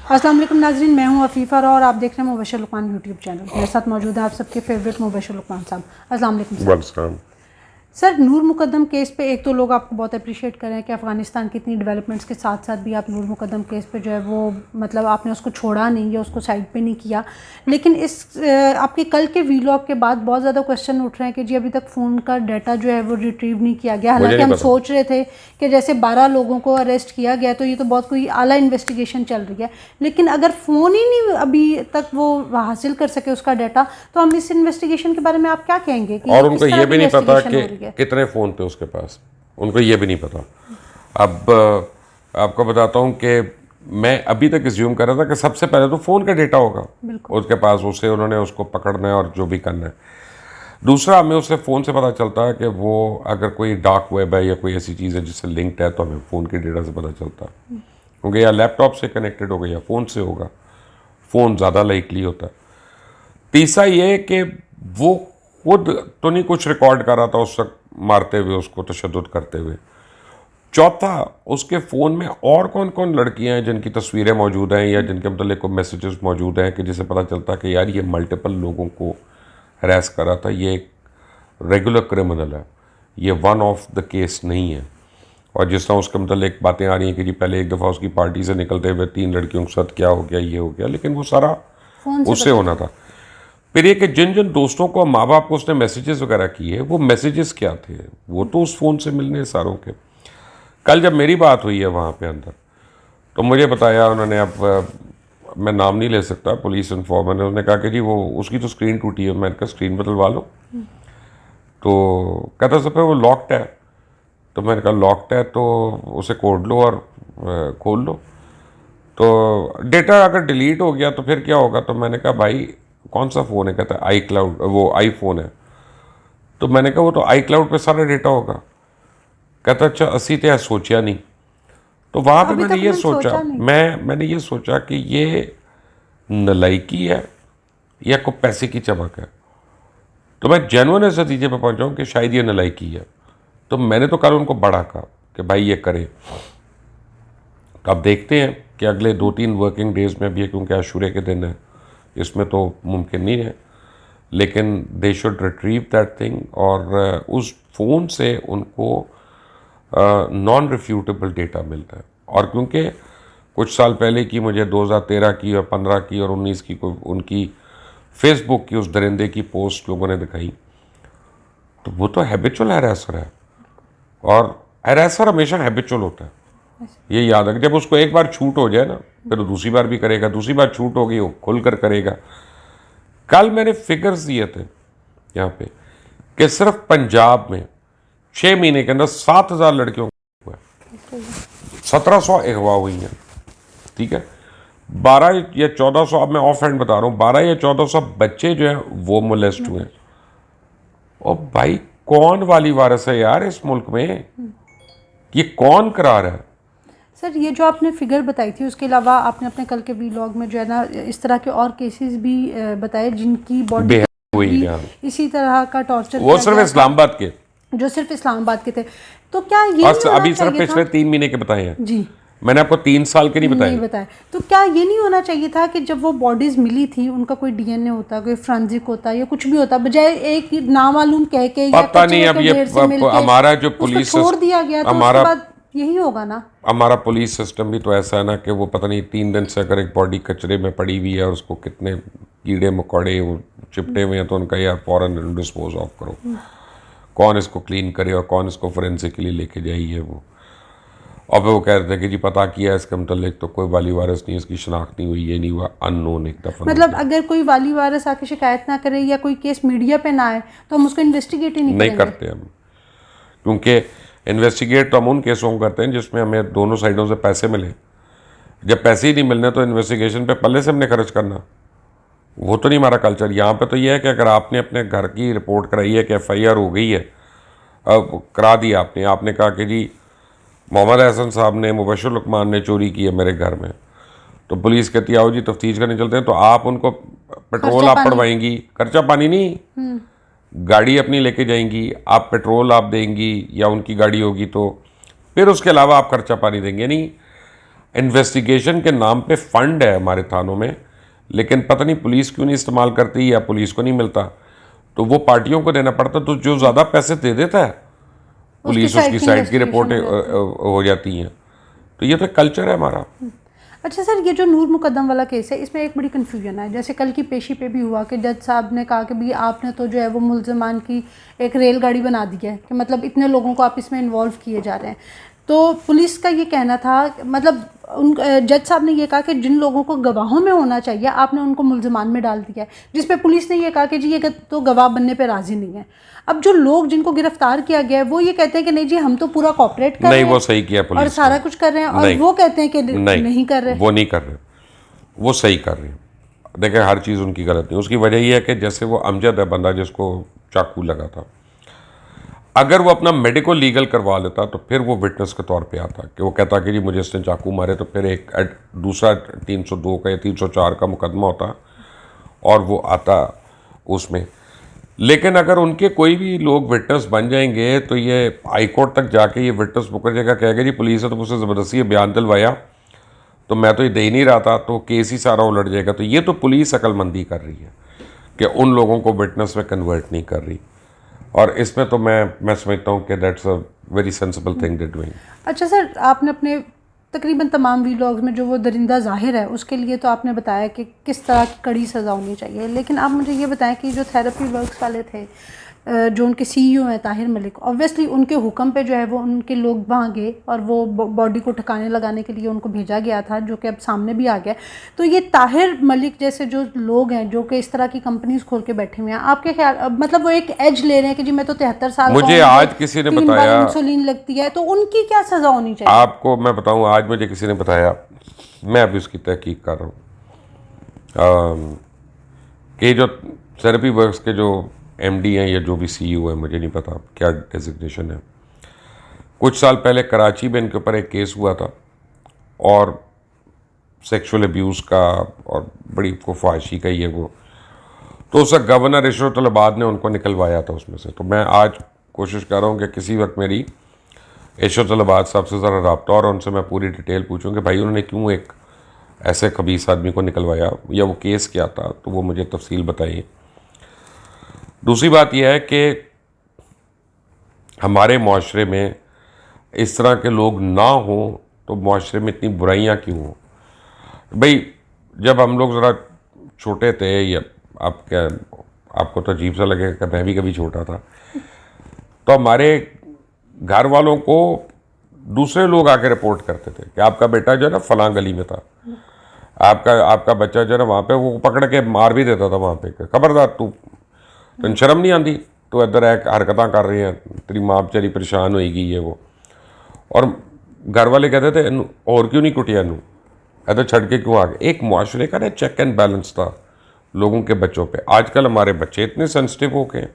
अस्सलाम वालेकुम नाज़रीन, मैं हूं अफीफ़ा और आप देख रहे हैं मुबशर लुकमान यूट्यूब चैनल। मेरे साथ मौजूद है आप सबके फेवरेट मुबशर लुकमान साहब। अस्सलाम वालेकुम सर। सर, नूर मुकद्दम केस पे एक तो लोग आपको बहुत अप्रिशिएट कर रहे हैं कि अफ़गानिस्तान की इतनी डेवलपमेंट्स के साथ साथ भी आप नूर मुकद्दम केस पे जो है वो मतलब आपने उसको छोड़ा नहीं या उसको साइड पे नहीं किया। लेकिन इस आपके कल के वीलॉग के बाद बहुत ज़्यादा क्वेश्चन उठ रहे हैं कि जी अभी तक फ़ोन का डाटा जो है वो रिट्रीव नहीं किया गया। हालांकि हम सोच रहे थे कि जैसे 12 लोगों को अरेस्ट किया गया तो ये तो बहुत कोई आला इन्वेस्टिगेशन चल रही है, लेकिन अगर फ़ोन ही नहीं अभी तक वो हासिल कर सके उसका डाटा, तो हम इस इन्वेस्टिगेशन के बारे में आप क्या कहेंगे कि और उनको ये भी नहीं पता कि कितने फ़ोन थे उसके पास, उनको ये भी नहीं पता। अब आपको बताता हूँ कि मैं अभी तक एज्यूम कर रहा था कि सबसे पहले तो फ़ोन का डेटा होगा उसके पास, उससे उन्होंने उसको पकड़ना है और जो भी करना है। दूसरा, हमें उससे फ़ोन से पता चलता है कि वो अगर कोई डार्क वेब है या कोई ऐसी चीज़ है जिससे लिंक्ड है तो हमें फ़ोन के डेटा से पता चलता है, क्योंकि या लैपटॉप से कनेक्टेड होगा या फ़ोन से होगा। फ़ोन ज़्यादा लाइकली होता है। तीसरा ये कि वो खुद तो नहीं कुछ रिकॉर्ड कर रहा था उस वक्त मारते हुए, उसको तशद्दुद करते हुए। चौथा, उसके फ़ोन में और कौन कौन लड़कियां हैं जिनकी तस्वीरें मौजूद हैं या जिनके मतलब कोई मैसेजेस मौजूद हैं कि जिससे पता चलता है कि यार ये मल्टीपल लोगों को हरास कर रहा था, ये एक रेगुलर क्रिमिनल है, ये वन ऑफ द केस नहीं है। और जिस तरह उसके मतलब एक बातें आ रही हैं कि जी पहले एक दफ़ा उसकी पार्टी से निकलते हुए 3 लड़कियों के साथ क्या हो गया, ये हो गया, लेकिन वो सारा उससे होना था। फिर ये कि जिन जिन दोस्तों को, माँ बाप को उसने मैसेजेस वगैरह किए, वो मैसेजेस क्या थे, वो तो उस फ़ोन से मिलने सारों के। कल जब मेरी बात हुई है वहाँ पे अंदर, तो मुझे बताया उन्होंने, अब मैं नाम नहीं ले सकता, पुलिस इन्फॉर्मर ने, उसने कहा कि जी वो उसकी तो स्क्रीन टूटी है। मैंने कहा स्क्रीन बदलवा लो। तो कहता सब वो लॉक्ड है। तो मैंने कहा लॉक्ड है तो उसे कोड लो और खोल लो। तो डेटा अगर डिलीट हो गया तो फिर क्या होगा? तो मैंने कहा भाई कौन सा फ़ोन है? कहता है आई क्लाउड, वो आईफोन है। तो मैंने कहा वो तो आई क्लाउड पर सारा डेटा होगा। कहता अच्छा 80 तो सोचा नहीं। तो वहाँ पे मैंने ये सोचा, मैंने ये सोचा कि ये नलायकी है या कोई पैसे की चमक है। तो मैं जेन्युइन इस नतीजे पर पहुँचा हूँ कि शायद ये नलायकी है। तो मैंने तो कल उनको बड़ा कहा कि भाई ये करें। अब देखते हैं कि अगले 2-3 वर्किंग डेज़ में भी, क्योंकि आशूरे के दिन है, इसमें तो मुमकिन नहीं है, लेकिन they should retrieve that thing. और उस फ़ोन से उनको नॉन रिफ्यूटेबल डेटा मिलता है। और क्योंकि कुछ साल पहले की मुझे 2013 की और 15 की और 19 की कोई उनकी फेसबुक की उस दरिंदे की पोस्ट लोगों ने दिखाई, तो वो तो हैबिचुअल हैरेसर है। और हैरेसर हमेशा हैबिचुअल होता है, ये याद है। जब उसको एक बार छूट हो जाए ना, फिर तो दूसरी बार भी करेगा, दूसरी बार छूट हो गई वो खुल कर करेगा। कल मैंने फिगर्स दिए थे यहाँ पे कि सिर्फ पंजाब में 6 महीने के अंदर 7,000 लड़कियों को 1700 अगवा हुई हैं। ठीक है, 12 या 1400, अब मैं ऑफ हैंड बता रहा हूँ, 12 या 1400 बच्चे जो हैं वो मोलेस्ट हुए हैं। और भाई कौन वाली वारस है यार इस मुल्क में? ये कौन करा रहा है? सर, ये जो आपने फिगर बताई थी, उसके अलावा आपने अपने कल के वीलॉग में जो है ना इस तरह के और केसेस भी बताए जिनकी बॉडी हुई इसी तरह का टॉर्चर, वो सिर्फ इस्लामाबाद के, जो सिर्फ इस्लामाबाद के थे। तो क्या ये अभी सिर्फ पिछले 3 महीने के बताए हैं जी, मैंने आपको 3 साल के नहीं बताए। तो क्या ये नहीं होना चाहिए था कि जब वो बॉडीज मिली थी उनका कोई डीएनए होता, कोई फ्रेंसिक होता या कुछ भी होता, बजाय एक नामालूम कह के पता नहीं। अब ये हमारा जो पुलिस छोड़ दिया गया, तो उसके बाद यही होगा ना। हमारा पुलिस सिस्टम भी तो ऐसा है ना कि वो पता नहीं 3 दिन से अगर एक बॉडी कचरे में पड़ी हुई है और उसको कितने कीड़े मकोड़े चिपटे हुए हैं, तो उनका यार फौरन डिस्पोज ऑफ करो। कौन इसको क्लीन करे और कौन इसको फोरेंसिकली लेके जाइए वो। और फिर वो कह रहे थे कि जी पता किया इसके मतलब तो कोई वाली वायरस नहीं, इसकी शनाख्त नहीं हुई, ये नहीं हुआ, अननोन एक दफ़ा। मतलब अगर कोई वाली वायरस आके शिकायत ना करे या कोई केस मीडिया पे ना आए तो हम उसको इन्वेस्टिगेट ही नहीं करते हम। क्योंकि इन्वेस्टिगेट तो हम उन केसों को करते हैं जिसमें हमें दोनों साइडों से पैसे मिले। जब पैसे ही नहीं मिलने तो इन्वेस्टिगेशन पे पल्ले से हमने खर्च करना, वो तो नहीं हमारा कल्चर। यहाँ पे तो ये है कि अगर आपने अपने घर की रिपोर्ट कराई है कि FIR हो गई है, अब करा दी आपने कहा कि जी मोहम्मद हसन साहब ने, मुबशर लुकमान ने चोरी की है मेरे घर में, तो पुलिस कहती आओ जी तफ्तीश करने चलते हैं। तो आप उनको पेट्रोल आप पड़वाएंगी, खर्चा पानी नहीं, गाड़ी अपनी लेके जाएंगी, आप पेट्रोल आप देंगी या उनकी गाड़ी होगी, तो फिर उसके अलावा आप खर्चा पानी देंगे नहीं। इन्वेस्टिगेशन के नाम पे फंड है हमारे थानों में, लेकिन पता नहीं पुलिस क्यों नहीं इस्तेमाल करती या पुलिस को नहीं मिलता, तो वो पार्टियों को देना पड़ता। तो जो ज़्यादा पैसे दे देता है पुलिस, उसकी साइड की रिपोर्टें हो जाती हैं। तो ये तो कल्चर है हमारा। अच्छा सर, ये जो नूर मुकद्दम वाला केस है, इसमें एक बड़ी कन्फ्यूजन है। जैसे कल की पेशी पे भी हुआ कि जज साहब ने कहा कि भाई आपने तो जो है वो मुल्ज़मान की एक रेलगाड़ी बना दी है, कि मतलब इतने लोगों को आप इसमें इन्वॉल्व किए जा रहे हैं। तो पुलिस का ये कहना था, मतलब जज साहब ने ये कहा कि जिन लोगों को गवाहों में होना चाहिए आपने उनको मुल्ज़मान में डाल दिया है, जिस पे पुलिस ने ये कहा कि जी ये तो गवाह बनने पे राज़ी नहीं है। अब जो लोग जिनको गिरफ्तार किया गया है वो ये कहते हैं कि नहीं जी हम तो पूरा कॉपरेट कर रहे हैं, वो सही किया पुलिस और सारा कुछ कर रहे हैं, और वो कहते हैं कि नहीं कर रहे। वो नहीं कर रहे, वो सही कर रहे हैं। देखें, हर चीज़ उनकी गलत नहीं। उसकी वजह यह है कि जैसे वो अमजद है बंदा जिसको चाकू लगा था, अगर वो अपना मेडिकल लीगल करवा लेता तो फिर वो विटनेस के तौर पे आता, कि वो कहता कि जी मुझे इसने चाकू मारे, तो फिर एक दूसरा 302 का या 304 का मुकदमा होता और वो आता उसमें। लेकिन अगर उनके कोई भी लोग विटनेस बन जाएंगे तो ये हाई कोर्ट तक जाके ये विटनेस मुकर जाएगा, कहेगा जी पुलिस ने तो मुझसे ज़बरदस्ती बयान दिलवाया, तो मैं तो ये दे ही नहीं रहा था, तो केस ही सारा उलट जाएगा। तो ये तो पुलिस अक्लमंदी कर रही है कि उन लोगों को विटनेस में कन्वर्ट नहीं कर रही, और इसमें तो मैं समझता हूँ कि that's a very sensible thing they doing. अच्छा सर, आपने अपने तकरीबन तमाम वीलॉग्स में जो वो दरिंदा ज़ाहिर है उसके लिए तो आपने बताया कि किस तरह की कड़ी सज़ा होनी चाहिए, लेकिन आप मुझे ये बताएं कि जो थेरेपी वर्क्स वाले थे, जो उनके सीईओ हैं ताहिर मलिक, ऑब्वियसली उनके हुक्म पे जो है वो उनके लोग वहाँ गए और वो बॉडी को ठिकाने लगाने के लिए उनको भेजा गया था, जो कि अब सामने भी आ गया। तो ये ताहिर मलिक जैसे जो लोग हैं जो कि इस तरह की कंपनीज खोल के बैठे हुए हैं, आपके ख्याल मतलब वो एक एज ले रहे हैं कि जी मैं तो 73 साल मुझे आज किसी ने बताया इंसुलिन लगती है, तो उनकी क्या सज़ा होनी चाहिए? आपको मैं बताऊँ, आज मुझे किसी ने बताया, मैं अभी उसकी तहकीक कर रहा हूँ, कि जो थेरेपी वर्क्स के जो एमडी हैं या जो भी सीईओ है, मुझे नहीं पता क्या डेजिग्नेशन है, कुछ साल पहले कराची में इनके ऊपर एक केस हुआ था और सेक्सुअल अब्यूज़ का और बड़ी फहाशी का ये वो, तो उस गवर्नर इशरतुल्लाबाद ने उनको निकलवाया था उसमें से। तो मैं आज कोशिश कर रहा हूँ कि किसी वक्त मेरी इशरतुल्लाबाद साहब से ज़रा रब्ता और उनसे मैं पूरी डिटेल पूछूँ कि भाई उन्होंने क्यों एक ऐसे खबीस आदमी को निकलवाया, या वो केस क्या था, तो वो मुझे तफसील बताइए। दूसरी बात यह है कि हमारे माशरे में इस तरह के लोग ना हों तो माशरे में इतनी बुराइयां क्यों हों? भाई जब हम लोग ज़रा छोटे थे, या आपको तो अजीब सा लगेगा कि मैं भी कभी छोटा था, तो हमारे घर वालों को दूसरे लोग आके रिपोर्ट करते थे कि आपका बेटा जो है ना फलां गली में था, आपका बच्चा जो है ना वहाँ पे, वो पकड़ के मार भी देता था वहाँ पे, खबरदार तू शर्म नहीं आती, तो इधर एक हरकत कर रही है, तेरी माँ बेचारी परेशान होएगी ये वो। और घर वाले कहते थे और क्यों नहीं कुटिया नू, इधर छड़ के क्यों आ गए। एक मुआशरे का ना चेक एंड बैलेंस था लोगों के बच्चों पे। आजकल हमारे बच्चे इतने सेंसिटिव हो गए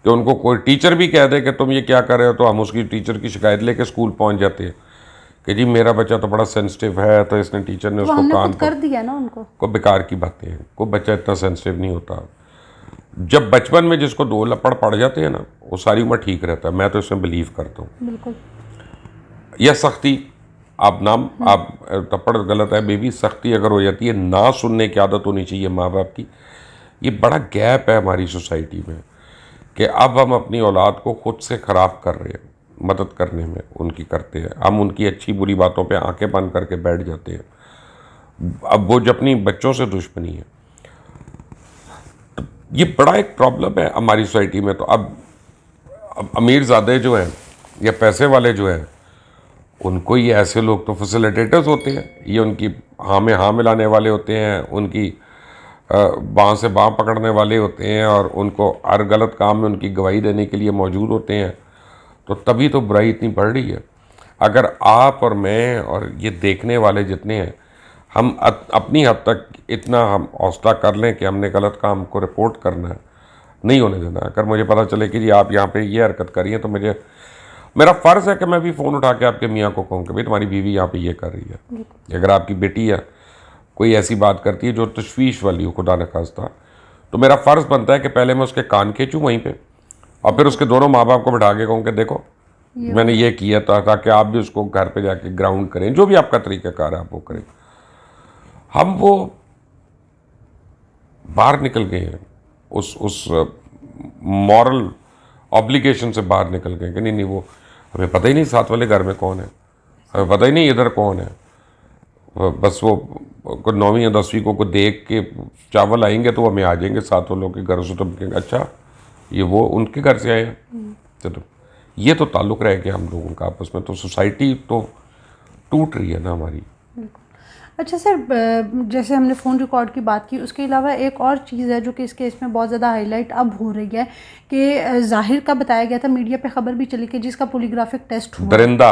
कि उनको कोई टीचर भी कह दे कि तुम ये क्या कर रहे हो, तो हम उसकी टीचर की शिकायत लेके स्कूल पहुंच जाते हैं कि जी मेरा बच्चा तो बड़ा सेंसिटिव है, तो इसने टीचर ने उसको कान कर दिया ना उनको। कोई बेकार की बातें हैं, कोई बच्चा इतना सेंसिटिव नहीं होता। जब बचपन में जिसको 2 लपड़ पड़ जाते हैं ना, वो सारी उम्र ठीक रहता है। मैं तो इसमें बिलीव करता हूँ। बिल्कुल। या सख्ती, आप तपड़ गलत है, बेबी, सख्ती अगर हो जाती है, ना सुनने की आदत होनी चाहिए माँ बाप की। ये बड़ा गैप है हमारी सोसाइटी में कि अब हम अपनी औलाद को खुद से ख़राब कर रहे हैं, मदद करने में उनकी करते हैं। हम उनकी अच्छी बुरी बातों पे आंखें बंद करके बैठ जाते हैं। अब वो जो अपनी बच्चों से दुश्मनी है, तो ये बड़ा एक प्रॉब्लम है हमारी सोसाइटी में। तो अब अमीरज़ादे जो हैं या पैसे वाले जो हैं, उनको ये ऐसे लोग तो फैसिलिटेटर्स होते हैं, ये उनकी हाँ में हाँ मिलाने वाले होते हैं, उनकी बाँ से बाँ पकड़ने वाले होते हैं, और उनको हर गलत काम में उनकी गवाही देने के लिए मौजूद होते हैं। तो तभी तो बुराई इतनी बढ़ रही है। अगर आप और मैं और ये देखने वाले जितने हैं, हम अपनी हद तक इतना हम हौसला कर लें कि हमने गलत काम को रिपोर्ट करना है, नहीं होने देना। अगर मुझे पता चले कि जी आप यहाँ पे ये हरकत करिए, तो मेरा फ़र्ज़ है कि मैं भी फ़ोन उठा के आपके मियाँ को कहूँ कि भाई तुम्हारी बीवी यहाँ पे ये कर रही है। अगर आपकी बेटी है कोई ऐसी बात करती है जो तशवीश वाली हो, खुदा न खास्ता, तो मेरा फ़र्ज़ बनता है कि पहले मैं उसके कान खींचूँ वहीं पे, और फिर उसके दोनों माँ बाप को बिठा के कहूँ कि देखो मैंने ये किया था, ताकि आप भी उसको घर पे जाके ग्राउंड करें, जो भी आपका तरीक़ाकार है आप वो करें। हम वो बाहर निकल गए हैं, उस मॉरल ऑब्लिगेशन से बाहर निकल गए कि नहीं वो हमें पता ही नहीं साथ वाले घर में कौन है, हमें पता ही नहीं इधर कौन है। बस वो 9वीं या 10वीं को देख के चावल आएंगे तो वो हमें आ जाएंगे साथ वालों के घर से, तो कहेंगे अच्छा ये वो उनके घर से आए हैं। चलो ये तो ताल्लुक़ रह गया हम लोगों का आपस में, तो सोसाइटी तो टूट रही है ना हमारी। अच्छा सर, जैसे हमने फ़ोन रिकॉर्ड की बात की, उसके अलावा एक और चीज़ है जो कि इस केस में बहुत ज़्यादा हाईलाइट अब हो रही है कि ज़ाहिर का बताया गया था, मीडिया पे खबर भी चली कि जिसका पोलीग्राफिक टेस्ट हुआ,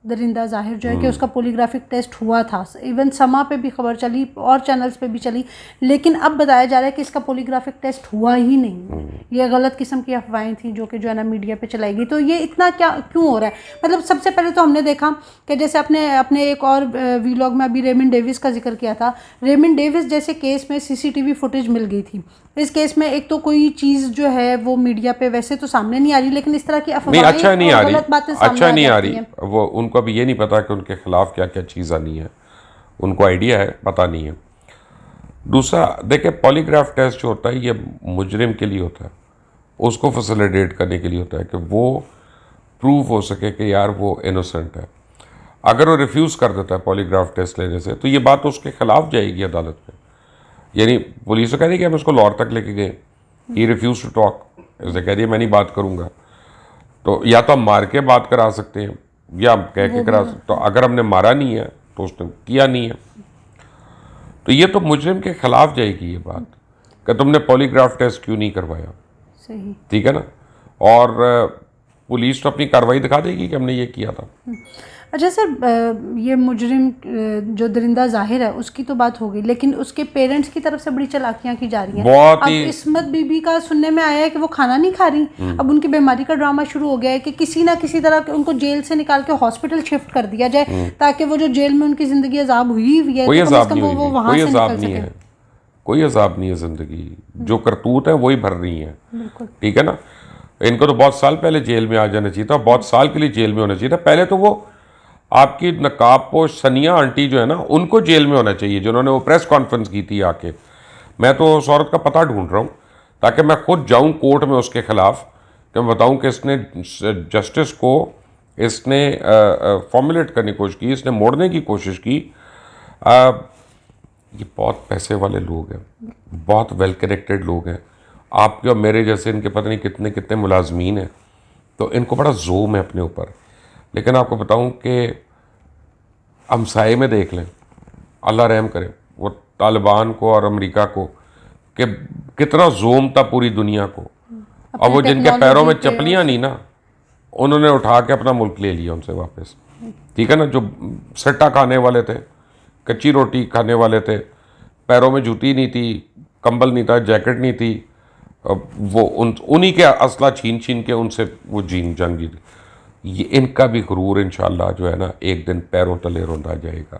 दरिंदा ज़ाहिर जो है कि उसका पोलीग्राफिक टेस्ट हुआ था। इवन समा पे भी खबर चली और चैनल्स पे भी चली, लेकिन अब बताया जा रहा है कि इसका पोलीग्राफिक टेस्ट हुआ ही नहीं। ये गलत किस्म की अफवाहें थी जो कि जो है ना मीडिया पे चलाई गई। तो ये इतना क्यों हो रहा है? मतलब सबसे पहले तो हमने देखा कि जैसे अपने एक और वीलॉग में अभी रेमन डेविस का जिक्र किया था। रेमन डेविस जैसे केस में CCTV फुटेज मिल गई थी। इस केस में एक तो कोई चीज़ जो है वो मीडिया पे वैसे तो सामने नहीं आ रही, लेकिन इस तरह की अफवाहें और गलत बातें सामने आ जाती हैं। वो उनको अभी ये नहीं पता कि उनके खिलाफ क्या क्या चीज़ आनी है, उनको आइडिया है, पता नहीं है। दूसरा देखिए, पॉलीग्राफ टेस्ट जो होता है ये मुजरिम के लिए होता है, उसको फैसिलिटेट करने के लिए होता है कि वो प्रूव हो सके कि यार वो इनोसेंट है। अगर वो रिफ्यूज़ कर देता है पॉलीग्राफ टेस्ट लेने से तो ये बात उसके खिलाफ जाएगी अदालत में। यानी पुलिस तो कह रही है कि हम इसको लाहौर तक लेके गए, ही रिफ्यूज टू टॉक, ऐसे कह रही है मैं नहीं बात करूँगा। तो या तो हम मार के बात करा सकते हैं या हम कह के करा सकते। तो अगर हमने मारा नहीं है तो उसने किया नहीं है, तो ये तो मुजरिम के खिलाफ जाएगी ये बात कि तुमने पॉलीग्राफ टेस्ट क्यों नहीं करवाया। सही, ठीक है ना। और पुलिस तो अपनी कार्रवाई दिखा देगी कि हमने ये किया था। अच्छा सर, ये मुजरिम जो दरिंदा ज़ाहिर है उसकी तो बात हो गई, लेकिन उसके पेरेंट्स की तरफ से बड़ी चालाकियां की जा रही हैं। अब इस्मत बीबी का सुनने में आया है कि वो खाना नहीं खा रही। अब उनकी बीमारी का ड्रामा शुरू हो गया है कि किसी ना किसी तरह उनको जेल से निकाल के हॉस्पिटल शिफ्ट कर दिया जाए, ताकि वो जो जेल में उनकी ज़िंदगी अजाब हुई हुई है, कोई अजाब नहीं है ज़िंदगी। जो करतूत है वही भर रही है। ठीक है ना। इनको तो बहुत साल पहले जेल में आ जाना चाहिए था, बहुत साल के लिए जेल में होना चाहिए था। पहले तो वो आपकी नकाबपोश सनिया आंटी जो है ना, उनको जेल में होना चाहिए, जिन्होंने वो प्रेस कॉन्फ्रेंस की थी आके। मैं तो उस औरत का पता ढूंढ रहा हूँ ताकि मैं खुद जाऊँ कोर्ट में उसके खिलाफ, कि मैं बताऊँ कि इसने जस्टिस को इसने फॉर्मुलेट करने की कोशिश की, इसने मोड़ने की कोशिश की। ये बहुत पैसे वाले लोग हैं, बहुत वेल कनेक्टेड लोग हैं। आपके और मेरे जैसे इनके पता नहीं कितने कितने मुलाजमीन हैं, तो इनको बड़ा जोम है अपने ऊपर। लेकिन आपको बताऊं कि हमसाए में देख लें, अल्लाह रहम करे वो तालिबान को और अमेरिका को, कि कितना जोम था पूरी दुनिया को। और वो जिनके पैरों में चप्पलियां नहीं ना, उन्होंने उठा के अपना मुल्क ले लिया उनसे वापस। ठीक है ना। जो सट्टा खाने वाले थे, कच्ची रोटी खाने वाले थे, पैरों में जूती नहीं थी, कंबल नहीं था, जैकेट नहीं थी, वो उन्हीं के असला छीन छीन के उनसे वो जंग जीती। ये इनका भी गुरूर इंशाल्लाह जो है ना एक दिन पैरों तले रौंदा जाएगा।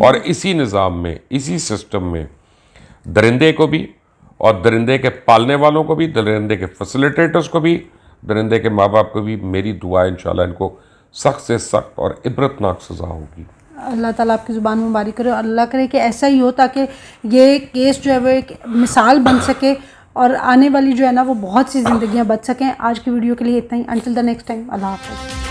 और इसी निज़ाम में, इसी सिस्टम में दरिंदे को भी और दरिंदे के पालने वालों को भी, दरिंदे के फैसिलिटेटर्स को भी, दरिंदे के माँ बाप को भी मेरी दुआ इंशाल्लाह इनको सख्त से सख्त और इबरतनाक सज़ा होगी। अल्लाह ताला आपकी ज़ुबान मुबारक करे, अल्लाह करे कि ऐसा ही हो ताकि ये केस जो है वो एक मिसाल बन सके और आने वाली जो है ना वो बहुत सी ज़िंदगियां बच सकें। आज की वीडियो के लिए इतना ही। अंटिल द नेक्स्ट टाइम, अल्लाह हाफ़िज़।